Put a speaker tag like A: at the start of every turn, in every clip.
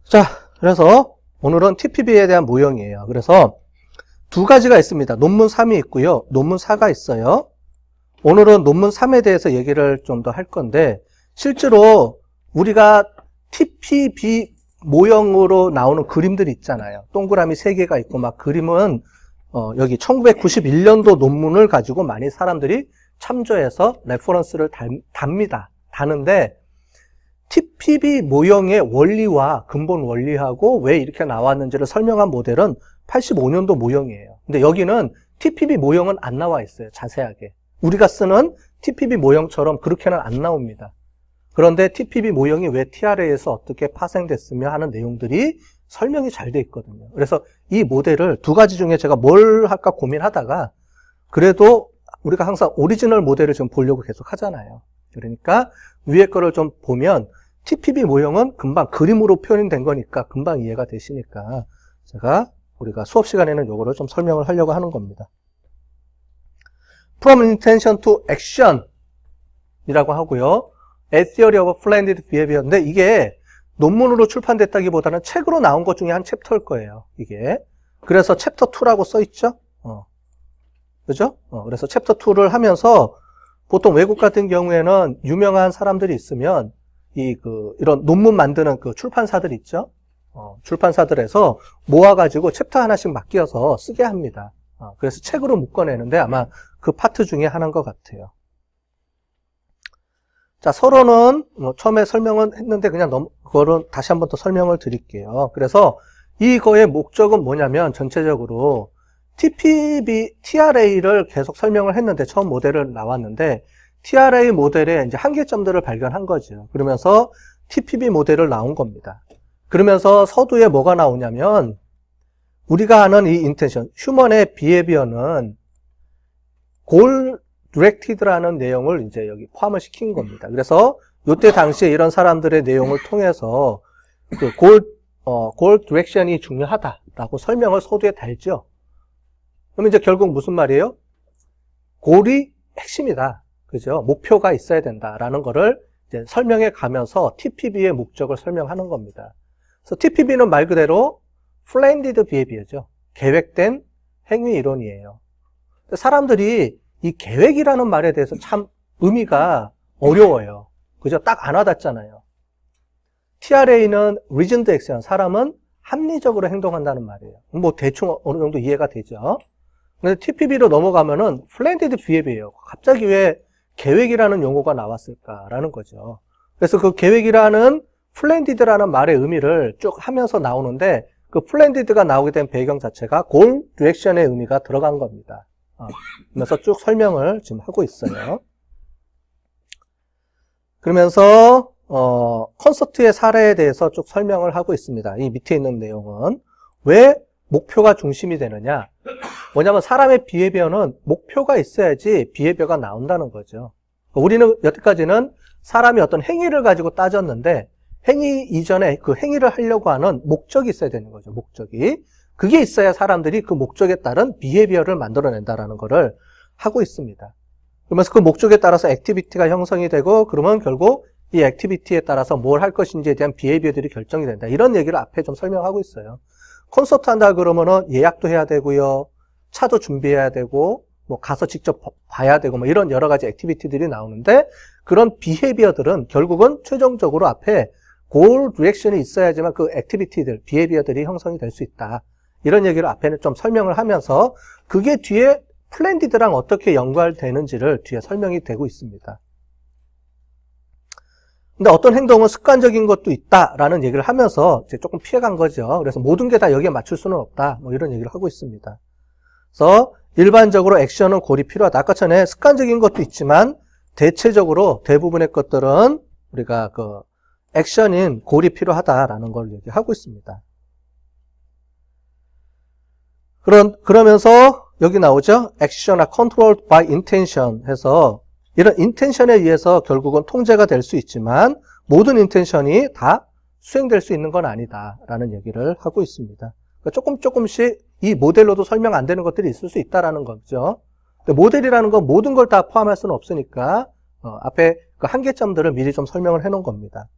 A: 자, 그래서 오늘은 TPB에 대한 모형이에요. 그래서 두 가지가 있습니다. 논문 3이 있고요. 논문 4가 있어요. 오늘은 논문 3에 대해서 얘기를 좀 더 할 건데, 실제로 우리가 TPB 모형으로 나오는 그림들이 있잖아요. 동그라미 3개가 있고 막 그림은 여기 1991년도 논문을 가지고 많이 사람들이 참조해서 레퍼런스를 답니다. 다는데 TPB 모형의 원리와 근본 원리하고 왜 이렇게 나왔는지를 설명한 모델은 85년도 모형이에요. 근데 여기는 TPB 모형은 안 나와 있어요. 자세하게. 우리가 쓰는 TPB 모형처럼 그렇게는 안 나옵니다. 그런데 TPB 모형이 왜 TRA에서 어떻게 파생됐으며 하는 내용들이 설명이 잘 돼 있거든요. 그래서 이 모델을 두 가지 중에 제가 뭘 할까 고민하다가 그래도 우리가 항상 오리지널 모델을 좀 보려고 계속 하잖아요. 그러니까 위에 거를 좀 보면 TPB 모형은 금방 그림으로 표현이 된 거니까 금방 이해가 되시니까 제가 우리가 수업 시간에는 이거를 좀 설명을 하려고 하는 겁니다. From intention to action 이라고 하고요. A theory of blended behavior인데 이게 논문으로 출판됐다기보다는 책으로 나온 것 중에 한 챕터일 거예요. 이게. 그래서 챕터 2라고 써 있죠? 그죠? 그래서 챕터 2를 하면서 보통 외국 같은 경우에는 유명한 사람들이 있으면 이런 논문 만드는 그 출판사들 있죠? 출판사들에서 모아가지고 챕터 하나씩 맡겨서 쓰게 합니다. 그래서 책으로 묶어내는데 아마 그 파트 중에 하나인 것 같아요. 자, 서론은 처음에 설명은 했는데 그냥 그거는 다시 한번 더 설명을 드릴게요. 그래서 이거의 목적은 뭐냐면 전체적으로 TRA를 계속 설명을 했는데 처음 모델을 나왔는데 TRA 모델의 이제 한계점들을 발견한 거죠. 그러면서 TPB 모델을 나온 겁니다. 그러면서 서두에 뭐가 나오냐면 우리가 아는 이 인텐션, 휴먼의 비헤비어는 골 디렉티드라는 내용을 이제 여기 포함을 시킨 겁니다. 그래서 이때 당시에 이런 사람들의 내용을 통해서 그 골 디렉션이 중요하다라고 설명을 서두에 달죠. 그러면 이제 결국 무슨 말이에요? 골이 핵심이다. 그죠? 목표가 있어야 된다라는 거를 이제 설명해 가면서 TPB의 목적을 설명하는 겁니다. 그래서 TPB는 말 그대로 Planned Behavior죠. 계획된 행위 이론이에요. 사람들이 이 계획이라는 말에 대해서 참 의미가 어려워요. 그죠? 딱 안 와닿잖아요. TRA는 Reasoned Action, 사람은 합리적으로 행동한다는 말이에요. 뭐 대충 어느 정도 이해가 되죠. 근데 TPB로 넘어가면은 Planned Behavior예요. 갑자기 왜 계획이라는 용어가 나왔을까라는 거죠. 그래서 그 계획이라는 Planned라는 말의 의미를 쭉 하면서 나오는데 그 Planned가 나오게 된 배경 자체가 Goal Direction의 의미가 들어간 겁니다. 그러면서 쭉 설명을 지금 하고 있어요. 그러면서 콘서트의 사례에 대해서 쭉 설명을 하고 있습니다. 이 밑에 있는 내용은 왜 목표가 중심이 되느냐? 뭐냐면 사람의 비헤비어는 목표가 있어야지 비헤비어가 나온다는 거죠. 우리는 여태까지는 사람이 어떤 행위를 가지고 따졌는데 행위 이전에 그 행위를 하려고 하는 목적이 있어야 되는 거죠. 목적이. 그게 있어야 사람들이 그 목적에 따른 비헤비어를 만들어낸다라는 거를 하고 있습니다. 그러면서 그 목적에 따라서 액티비티가 형성이 되고 그러면 결국 이 액티비티에 따라서 뭘 할 것인지에 대한 비헤비어들이 결정이 된다. 이런 얘기를 앞에 좀 설명하고 있어요. 콘서트 한다 그러면은 예약도 해야 되고요. 차도 준비해야 되고 뭐 가서 직접 봐야 되고 뭐 이런 여러 가지 액티비티들이 나오는데 그런 비헤비어들은 결국은 최종적으로 앞에 골 디렉션이 있어야지만 그 액티비티들, 비헤비어들이 형성이 될 수 있다. 이런 얘기를 앞에는 좀 설명을 하면서 그게 뒤에 플랜디드랑 어떻게 연관되는지를 뒤에 설명이 되고 있습니다. 근데 어떤 행동은 습관적인 것도 있다라는 얘기를 하면서 이제 조금 피해간 거죠. 그래서 모든 게 다 여기에 맞출 수는 없다. 뭐 이런 얘기를 하고 있습니다. 그래서 일반적으로 액션은 골이 필요하다. 아까 전에 습관적인 것도 있지만 대체적으로 대부분의 것들은 우리가 그 액션인 골이 필요하다라는 걸 얘기하고 있습니다. 그러면서 여기 나오죠. Action are controlled by intention 해서 이런 intention에 의해서 결국은 통제가 될 수 있지만 모든 intention이 다 수행될 수 있는 건 아니다라는 얘기를 하고 있습니다. 그러니까 조금씩 이 모델로도 설명 안 되는 것들이 있을 수 있다라는 거죠. 근데 모델이라는 건 모든 걸 다 포함할 수는 없으니까 앞에 그 한계점들을 미리 좀 설명을 해놓은 겁니다.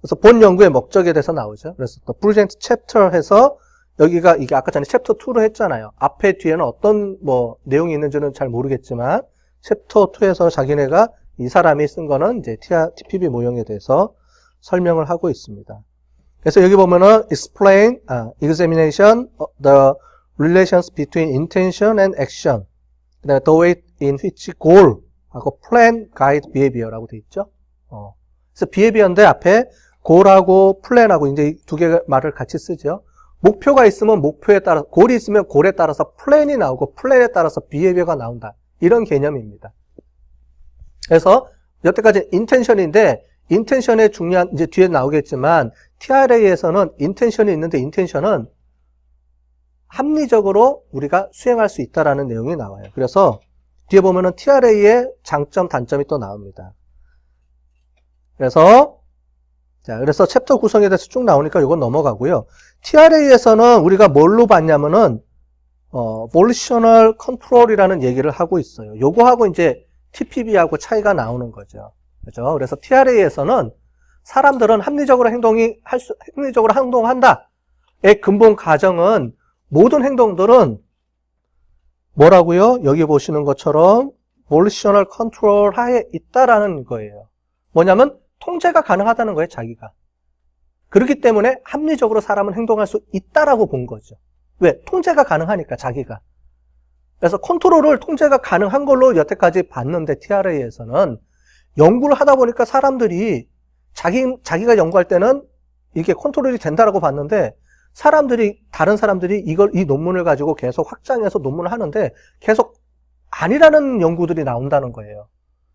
A: 그래서 본 연구의 목적에 대해서 나오죠. 그래서 또 present chapter 해서 여기가 이게 아까 전에 챕터 2로 했잖아요. 앞에 뒤에는 어떤 뭐 내용이 있는지는 잘 모르겠지만 챕터 2에서 자기네가 이 사람이 쓴 거는 이제 TPB 모형에 대해서 설명을 하고 있습니다. 그래서 여기 보면은 explain, examination, the relations between intention and action. 그다음에 the way in which goal 하고 plan, guide, behavior라고 돼 있죠. 그래서 behavior인데 앞에 goal하고 plan하고 이제 두 개 말을 같이 쓰죠. 목표가 있으면 목표에 따라, 골이 있으면 골에 따라서 플랜이 나오고 플랜에 따라서 비헤비어가 나온다. 이런 개념입니다. 그래서 여태까지 인텐션인데 인텐션의 중요한, 이제 뒤에 나오겠지만 TRA에서는 인텐션이 있는데 인텐션은 합리적으로 우리가 수행할 수 있다라는 내용이 나와요. 그래서 뒤에 보면은 TRA의 장점, 단점이 또 나옵니다. 그래서 챕터 구성에 대해서 쭉 나오니까 이건 넘어가고요. TRA에서는 우리가 뭘로 봤냐면은, volitional control이라는 얘기를 하고 있어요. 요거하고 이제 TPB하고 차이가 나오는 거죠. 그죠? 그래서 TRA에서는 사람들은 합리적으로 행동한다의 근본 가정은 모든 행동들은 뭐라고요? 여기 보시는 것처럼 volitional control 하에 있다라는 거예요. 뭐냐면 통제가 가능하다는 거예요, 자기가. 그렇기 때문에 합리적으로 사람은 행동할 수 있다라고 본 거죠. 왜? 통제가 가능하니까, 자기가. 그래서 컨트롤을 통제가 가능한 걸로 여태까지 봤는데, TRA에서는 연구를 하다 보니까 사람들이 자기가 연구할 때는 이게 컨트롤이 된다라고 봤는데, 다른 사람들이 이 논문을 가지고 계속 확장해서 논문을 하는데, 계속 아니라는 연구들이 나온다는 거예요.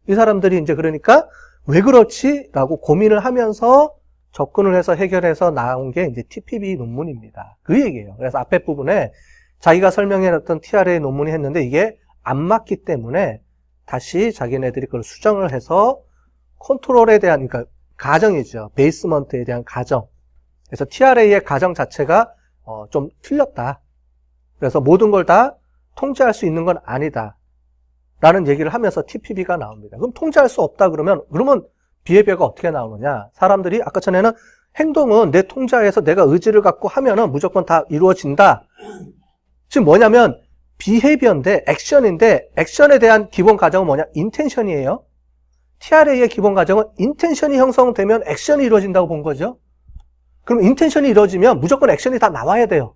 A: 이 사람들이 이제 그러니까, 왜 그렇지? 라고 고민을 하면서 접근을 해서 해결해서 나온 게 이제 TPB 논문입니다. 그 얘기예요. 그래서 앞에 부분에 자기가 설명해놨던 TRA 논문이 했는데 이게 안 맞기 때문에 다시 자기네들이 그걸 수정을 해서 컨트롤에 대한, 그러니까 가정이죠. 베이스먼트에 대한 가정. 그래서 TRA의 가정 자체가 좀 틀렸다. 그래서 모든 걸 다 통제할 수 있는 건 아니다. 라는 얘기를 하면서 TPB가 나옵니다. 그럼 통제할 수 없다 그러면 비헤비어가 어떻게 나오느냐? 사람들이 아까 전에는 행동은 내 통제하에서 내가 의지를 갖고 하면은 무조건 다 이루어진다. 지금 뭐냐면 비헤비어인데 액션인데 액션에 대한 기본 가정은 뭐냐? 인텐션이에요. TRA의 기본 가정은 인텐션이 형성되면 액션이 이루어진다고 본 거죠. 그럼 인텐션이 이루어지면 무조건 액션이 다 나와야 돼요.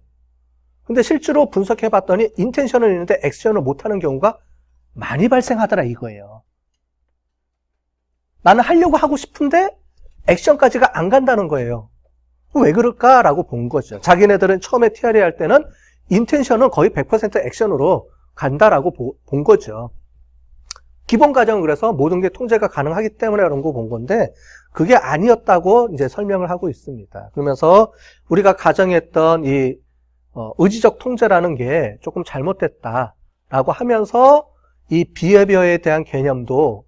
A: 근데 실제로 분석해 봤더니 인텐션은 있는데 액션을 못하는 경우가 많이 발생하더라 이거예요. 나는 하려고 하고 싶은데 액션까지가 안 간다는 거예요. 왜 그럴까라고 본 거죠. 자기네들은 처음에 TRA 할 때는 인텐션은 거의 100% 액션으로 간다라고 본 거죠. 기본 가정은 그래서 모든 게 통제가 가능하기 때문에 그런 거 본 건데 그게 아니었다고 이제 설명을 하고 있습니다. 그러면서 우리가 가정했던 이 의지적 통제라는 게 조금 잘못됐다라고 하면서 이 비헤비어에 대한 개념도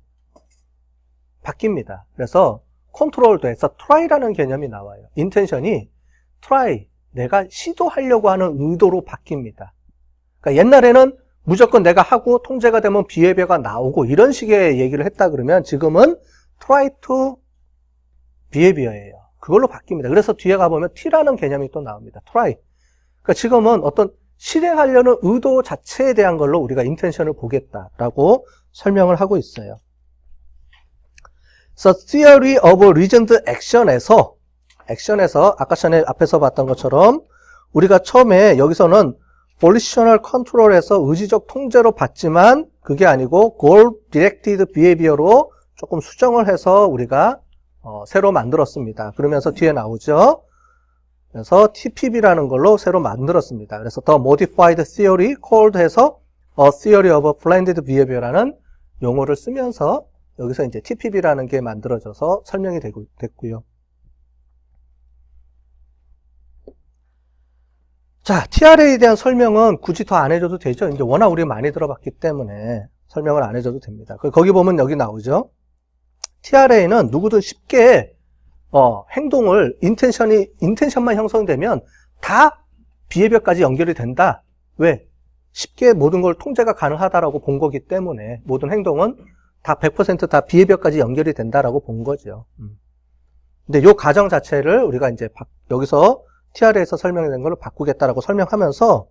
A: 바뀝니다. 그래서 컨트롤도 해서 try라는 개념이 나와요. 인텐션이 try, 내가 시도하려고 하는 의도로 바뀝니다. 그러니까 옛날에는 무조건 내가 하고 통제가 되면 비헤비어가 나오고 이런 식의 얘기를 했다 그러면 지금은 try to behavior예요. 그걸로 바뀝니다. 그래서 뒤에 가보면 T라는 개념이 또 나옵니다. try. 그러니까 지금은 어떤 실행하려는 의도 자체에 대한 걸로 우리가 인텐션을 보겠다라고 설명을 하고 있어요. 그래서 theory of reasoned action에서 아까 전에 앞에서 봤던 것처럼 우리가 처음에 여기서는 volitional control에서 의지적 통제로 봤지만 그게 아니고 goal directed behavior로 조금 수정을 해서 우리가 새로 만들었습니다. 그러면서 뒤에 나오죠. 그래서 TPB라는 걸로 새로 만들었습니다. 그래서 The Modified Theory called 해서 A Theory of Blended Behavior라는 용어를 쓰면서 여기서 이제 TPB라는 게 만들어져서 설명이 됐고요. 자, TRA에 대한 설명은 굳이 더 안 해줘도 되죠. 이제 워낙 우리 많이 들어봤기 때문에 설명을 안 해줘도 됩니다. 거기 보면 여기 나오죠. TRA는 누구든 쉽게 행동을 인텐션만 형성되면 다 비헤비어까지 연결이 된다. 왜? 쉽게 모든 걸 통제가 가능하다라고 본 거기 때문에 모든 행동은 다 100% 다 비헤비어까지 연결이 된다라고 본 거죠. 근데 요 가정 자체를 우리가 이제 여기서 TRA에서 설명된 걸 바꾸겠다라고 설명하면서